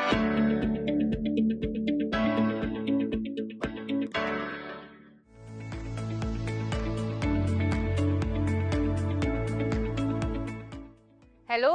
Hello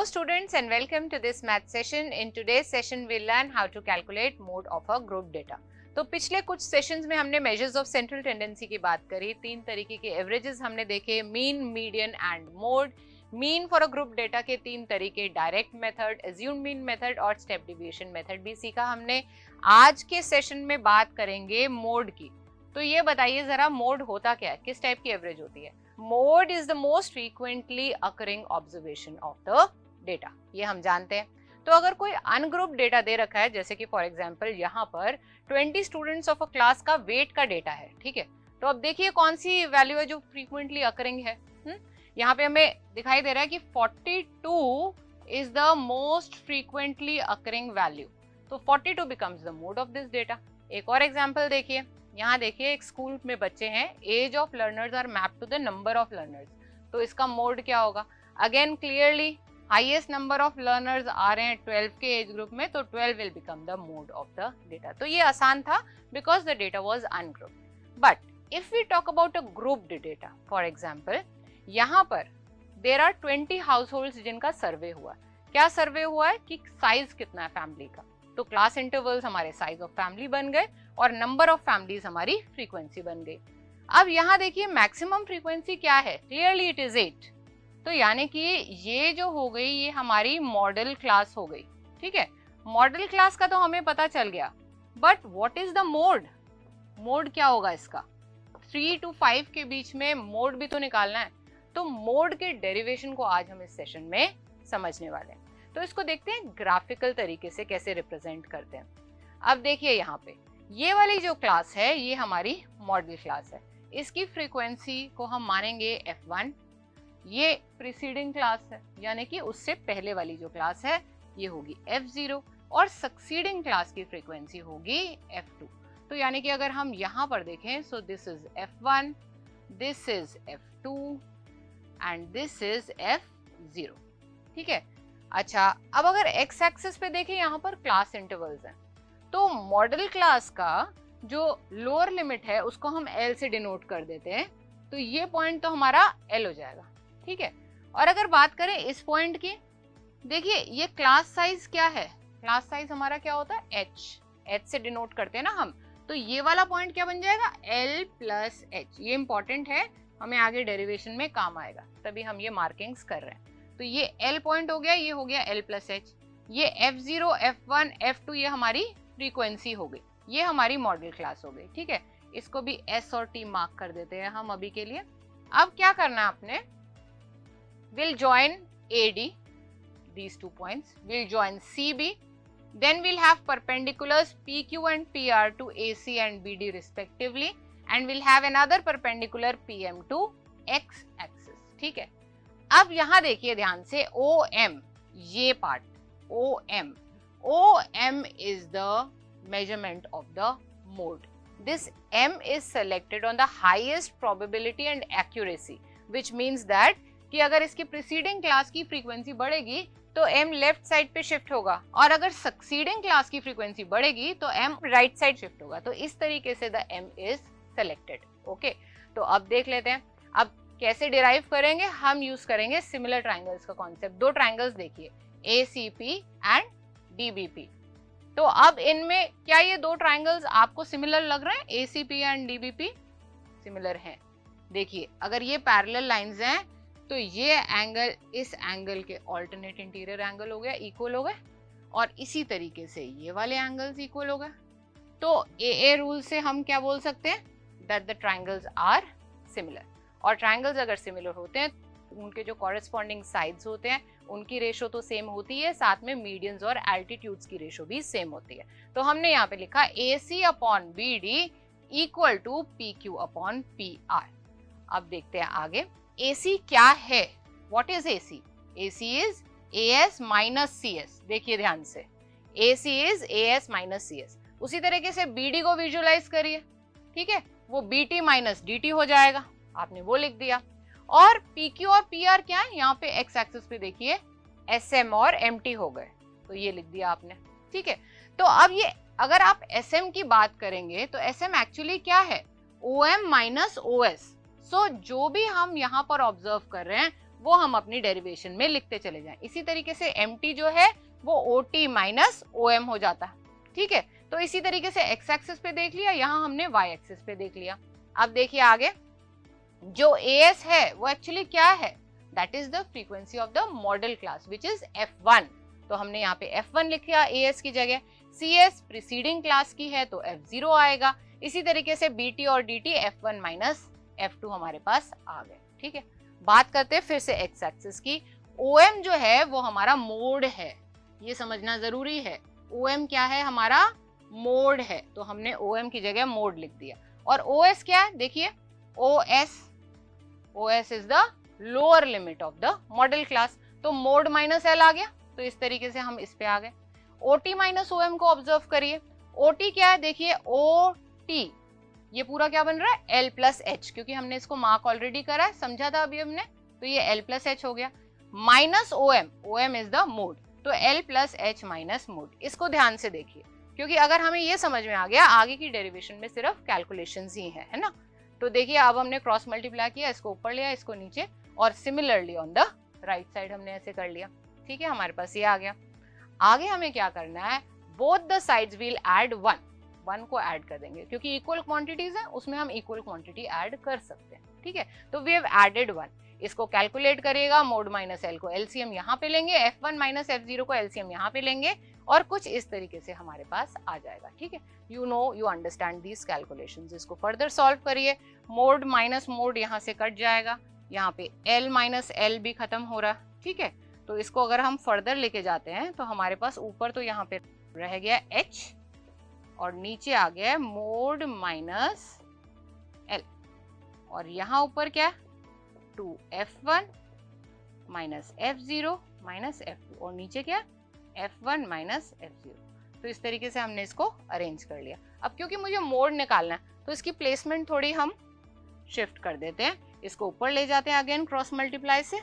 students and welcome to this math session. In today's session we'll learn how to calculate mode of a group data. तो पिछले कुछ sessions में हमने measures of central tendency की बात करी, तीन तरीके के एवरेजेस हमने देखे, mean, median and mode. Mean for a group data के तीन तरीके, direct method, assumed mean method और स्टेप डिविएशन मेथड भी सीखा हमने। आज के सेशन में बात करेंगे मोड की। तो ये बताइए जरा मोड होता क्या है, किस टाइप की एवरेज होती है? Mode is the most frequently occurring observation of the data, ये हम जानते हैं। तो अगर कोई अनग्रुप डेटा दे रखा है, जैसे कि फॉर एग्जांपल यहाँ पर 20 स्टूडेंट्स ऑफ अ क्लास का वेट का डेटा है, ठीक है, तो अब देखिए कौन सी वैल्यू है जो फ्रीक्वेंटली अकरिंग है। यहाँ पे हमें दिखाई दे रहा है कि 42 is the most frequently occurring value, तो 42 becomes the mode of this data. एक और एग्जाम्पल देखिए, यहाँ देखिए एक स्कूल में बच्चे हैं, age of learners are mapped to the number of learners, तो इसका मोड क्या होगा? Again clearly highest number of learners आ रहे हैं 12 के एज ग्रुप में, तो 12 will become the mode of the data. तो ये आसान था because the data was ungrouped. But if we talk about a grouped data, for example यहाँ पर देयर आर 20 हाउसहोल्ड्स जिनका सर्वे हुआ। क्या सर्वे हुआ है कि साइज कितना है फैमिली का, तो क्लास इंटरवल्स हमारे साइज ऑफ फैमिली बन गए और नंबर ऑफ फैमिलीज हमारी फ्रीक्वेंसी बन गई। अब यहाँ देखिए मैक्सिमम फ्रीक्वेंसी क्या है, क्लियरली इट इज 8, तो यानी कि ये जो हो गई ये हमारी मॉडल क्लास हो गई, ठीक है। मॉडल क्लास का तो हमें पता चल गया, but what is the mode? Mode क्या होगा इसका? 3 to 5 के बीच में मोड भी तो निकालना है, तो मोड के डेरिवेशन को आज हम इस सेशन में समझने वाले हैं। तो इसको देखते हैं ग्राफिकल तरीके से कैसे रिप्रेजेंट करते हैं। अब देखिए यहाँ पे ये वाली जो क्लास है ये हमारी मॉडल क्लास है, इसकी फ्रीक्वेंसी को हम मानेंगे F1। ये प्रीसीडिंग क्लास है, यानी कि उससे पहले वाली जो क्लास है ये होगी F0 और सक्सीडिंग क्लास की फ्रीक्वेंसी होगी F2। तो यानी कि अगर हम यहाँ पर देखें, so this is F1, this is F2 and this is F0, ठीक है। अच्छा, अब अगर एक्स एक्सिस पे देखें यहाँ पर क्लास इंटरवल्स हैं, तो मॉडल क्लास का जो लोअर लिमिट है उसको हम L से डिनोट कर देते हैं, तो ये पॉइंट तो हमारा L हो जाएगा, ठीक है। और अगर बात करें इस पॉइंट की, देखिए ये क्लास साइज क्या है, क्लास साइज हमारा क्या होता है H से डिनोट करते हैं ना हम, तो ये वाला पॉइंट क्या बन जाएगा L प्लस H। ये इंपॉर्टेंट है, हमें आगे डेरिवेशन में काम आएगा, तभी हम ये मार्किंग्स कर रहे हैं। तो ये L पॉइंट हो गया, ये हो गया L प्लस H, ये F0, F1, F2 ये हमारी फ्रीक्वेंसी हो गई, ये हमारी मॉडल क्लास हो गई, ठीक है। इसको भी S और T मार्क कर देते हैं हम अभी के लिए। अब क्या करना है आपने, will join AD, these 2 points, we'll join CB, then we'll have perpendiculars PQ and PR to AC and BD respectively, and we'll have another perpendicular PM to X axis, ठीक है। अब यहाँ देखिए ध्यान से OM, ये part OM is the measurement of the mode. This M is selected on the highest probability and accuracy, which means that कि अगर इसकी preceding क्लास की फ्रीक्वेंसी बढ़ेगी तो M लेफ्ट साइड पे शिफ्ट होगा, और अगर सक्सीडिंग क्लास की फ्रीक्वेंसी बढ़ेगी तो M राइट साइड शिफ्ट होगा। तो इस तरीके से the M is selected, okay. तो अब देख लेते हैं अब कैसे डिराइव करेंगे। हम यूज करेंगे सिमिलर ट्राइंगल्स का कॉन्सेप्ट। दो ट्राइंगल्स देखिए, ACP एंड DBP। तो अब इनमें क्या ये दो ट्राइंगल्स आपको सिमिलर लग रहे हैं? ACP एंड DBP सिमिलर हैं। देखिए अगर ये पैरेलल लाइंस हैं तो ये एंगल इस एंगल के ऑल्टरनेट इंटीरियर एंगल हो गया, इक्वल हो गए, और इसी तरीके से ये वाले एंगल्स इक्वल हो गए। तो AA रूल से हम क्या बोल सकते हैं, that the triangles are similar. और ट्राइंगल्स अगर सिमिलर होते हैं उनके जो कॉरेस्पॉन्डिंग साइड्स होते हैं उनकी रेशो तो सेम होती है, साथ में मीडियंस और एल्टीट्यूड्स की रेशो भी सेम होती है। तो हमने यहाँ पे लिखा AC upon BD equal to PQ upon PR। अब देखते हैं आगे AC क्या है, what is AC? AC is AS minus CS। देखिए ध्यान से, AC is AS minus CS। उसी तरीके से BD को विजुअलाइज करिए, ठीक है, वो BT माइनस DT हो जाएगा, आपने वो लिख दिया। और PQ और PR क्या है, यहाँ पे एक्स एक्सिस पे देखिए SM और MT हो गए, तो ये लिख दिया आपने। ठीक है। तो अब ये अगर आप SM की बात करेंगे तो SM एक्चुअली क्या है, OM माइनस OS। सो जो भी हम यहाँ पर ऑब्जर्व कर रहे हैं वो हम अपनी डेरिवेशन में लिखते चले जाएं। इसी तरीके से MT जो है वो OT माइनस OM हो जाता है, ठीक है। तो इसी तरीके से x एक्सिस पे देख लिया, यहाँ हमने y एक्सिस पे देख लिया। अब देखिए आगे जो AS है वो एक्चुअली क्या है, that is the frequency of the model class which is F1। तो हमने यहाँ पे F1 लिख लिया AS की जगह। CS प्रीसीडिंग क्लास की है तो F0 आएगा। इसी तरीके से BT और DT F1 माइनस F2 हमारे पास आ गए, ठीक है। बात करते हैं फिर से x एक्सिस की। OM जो है वो हमारा मोड है, ये समझना जरूरी है। OM क्या है, हमारा मोड है, तो हमने OM की जगह मोड लिख दिया। और OS क्या है, देखिए OS is the lower limit of the model class, तो मोड माइनस L आ गया, तो इस तरीके से हम इस पे आ गए। OT माइनस OM को ऑब्जर्व करिए। OT क्या है, देखिए OT ये पूरा क्या बन रहा है, L प्लस H, क्योंकि हमने इसको मार्क ऑलरेडी करा है, समझा था अभी हमने, तो ये L प्लस H हो गया। Minus OM is the mode, तो L plus H minus mode. इसको ध्यान से देखिए, क्योंकि अगर हमें ये समझ में आ गया आगे की डेरिवेशन में सिर्फ कैलकुलेशंस ही है ना। तो देखिए अब हमने क्रॉस मल्टीप्लाई किया, इसको ऊपर लिया, इसको नीचे, और similarly on the right side हमने ऐसे कर लिया, ठीक है। हमारे पास ये आ गया। आगे हमें क्या करना है, both the sides will add 1 को ऐड कर देंगे, क्योंकि इक्वल क्वांटिटीज है उसमें हम इक्वल क्वांटिटी ऐड कर सकते हैं, ठीक है। तो वी हैव एडेड 1। इसको कैलकुलेट करिएगा, मोड माइनस L को LCM यहाँ पे लेंगे, F1 माइनस F0 को LCM यहाँ पे लेंगे, और कुछ इस तरीके से हमारे पास आ जाएगा, ठीक है। You understand these calculations. इसको फर्दर सॉल्व करिए, मोड माइनस मोड यहाँ से कट जाएगा, यहाँ पे L माइनस L भी खत्म हो रहा है, ठीक है। तो इसको अगर हम फर्दर लेके जाते हैं तो हमारे पास ऊपर तो यहाँ पे रह गया H, और नीचे आ गया है मोड माइनस L, और यहाँ ऊपर क्या है 2F1 minus F0 minus F2, और नीचे क्या F1 माइनस F0। तो इस तरीके से हमने इसको अरेंज कर लिया। अब क्योंकि मुझे मोड निकालना है तो इसकी प्लेसमेंट थोड़ी हम शिफ्ट कर देते हैं, इसको ऊपर ले जाते हैं अगेन क्रॉस मल्टीप्लाई से,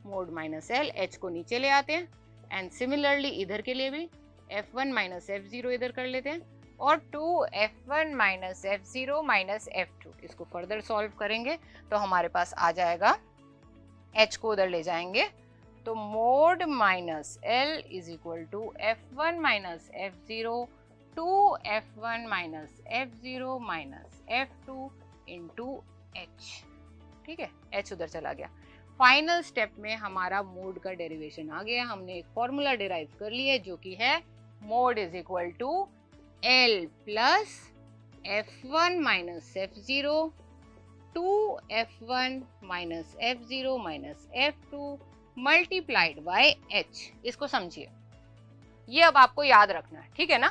मोड माइनस L, H को नीचे ले आते हैं, एंड सिमिलरली इधर के लिए भी F1 माइनस F0 इधर कर लेते हैं, और 2F1 minus F0 minus F2। इसको फर्दर सॉल्व करेंगे तो हमारे पास आ जाएगा, H को उधर ले जाएंगे तो mode minus L is equal to F1 minus F0 2F1 minus F0 minus F2 into H, ठीक है। H उधर चला गया। फाइनल स्टेप में हमारा मोड का डेरिवेशन आ गया, हमने एक फॉर्मूला डिराइव कर लिया जो कि है mode is equal to L plus F1 minus F0 2F1 minus F0 minus F2 multiplied by H। इसको समझिए, ये अब आपको याद रखना है, ठीक है ना।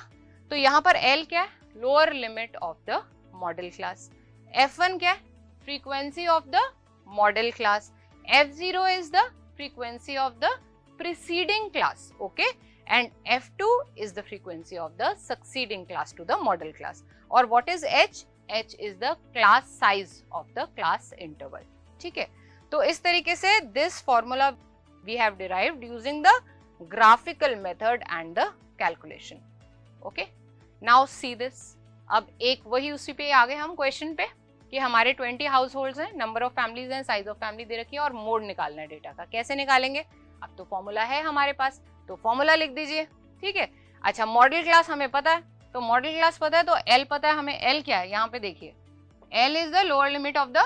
तो यहाँ पर L क्या है, lower limit of the model class, F1 क्या है, frequency of the model class, F0 is the frequency of the preceding class, okay, and F2 is the frequency of the succeeding class to the model class. और what is H? H is the class size of the class interval, ठीक है। तो इस तरीके से this formula we have derived using the graphical method and the calculation, okay. Now see this, अब एक वही उसी पे आ गए हम क्वेश्चन पे कि हमारे 20 हाउस होल्ड हैं, नंबर ऑफ फैमिलीज हैं, साइज ऑफ फैमिली दे रखी है, और मोड निकालना है डेटा का। कैसे निकालेंगे, अब तो फॉर्मूला है हमारे पास, तो फॉर्मूला लिख दीजिए, ठीक है। अच्छा, मॉडल क्लास हमें पता है, तो मॉडल क्लास पता है तो L पता है हमें। L क्या है, यहाँ पे देखिए L is the lower limit of the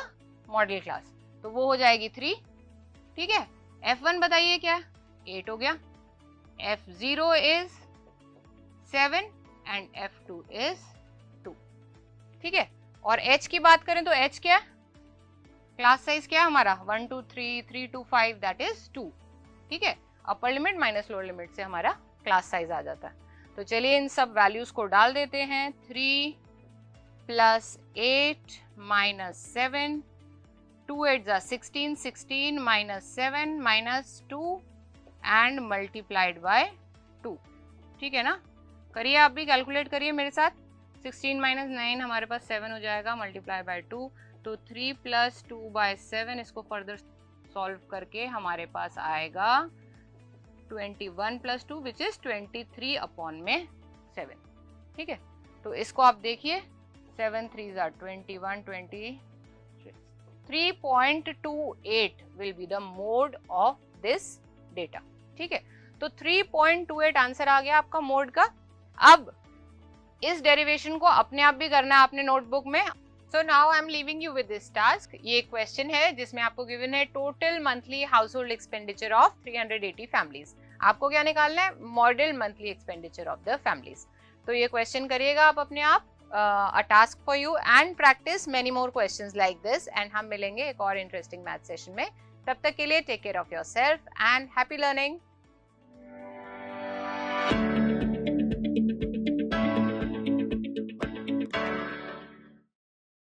model class, तो वो हो जाएगी 3, ठीक है। F1 बताइए क्या है, 8 हो गया, F0 is 7 and F2 is 2, ठीक है। और H की बात करें तो H क्या है, क्लास साइज क्या है हमारा 1 2 3 3 2 5 दैट इज 2, ठीक है। Upper limit minus lower limit से हमारा क्लास साइज आ जाता है। तो चलिए इन सब वैल्यूज को डाल देते हैं, 3 plus 8 minus 7 2 8 16 16 minus 7 minus 2 and multiplied by 2, ठीक है ना। करिए आप भी कैलकुलेट करिए मेरे साथ, 16 माइनस 9 हमारे पास 7 हो जाएगा, मल्टीप्लाई बाय 2, तो 3 प्लस 2 बाय 7, इसको फर्दर सॉल्व करके हमारे पास आएगा 21 + 2 विच इज 23 अपॉन में 7। ठीक है, तो इसको आप देखिए 7 3s are 21, 20, 3.28 will be the mode of this data। ठीक है, तो 3.28 आंसर आ गया आपका मोड का। अब इस डेरिवेशन को अपने आप भी करना है आपने नोटबुक में। So now I am leaving you with this task. ये क्वेश्चन है जिसमें आपको गिवन है total monthly house hold expenditure of 380 families. आपको क्या निकालना है? Model monthly expenditure of the families. तो ये क्वेश्चन करिएगा आप अपने आप, a task for you and practice many more questions like this। and हम मिलेंगे एक और इंटरेस्टिंग मैथ सेशन में। तब तक के लिए take care of yourself and happy learning.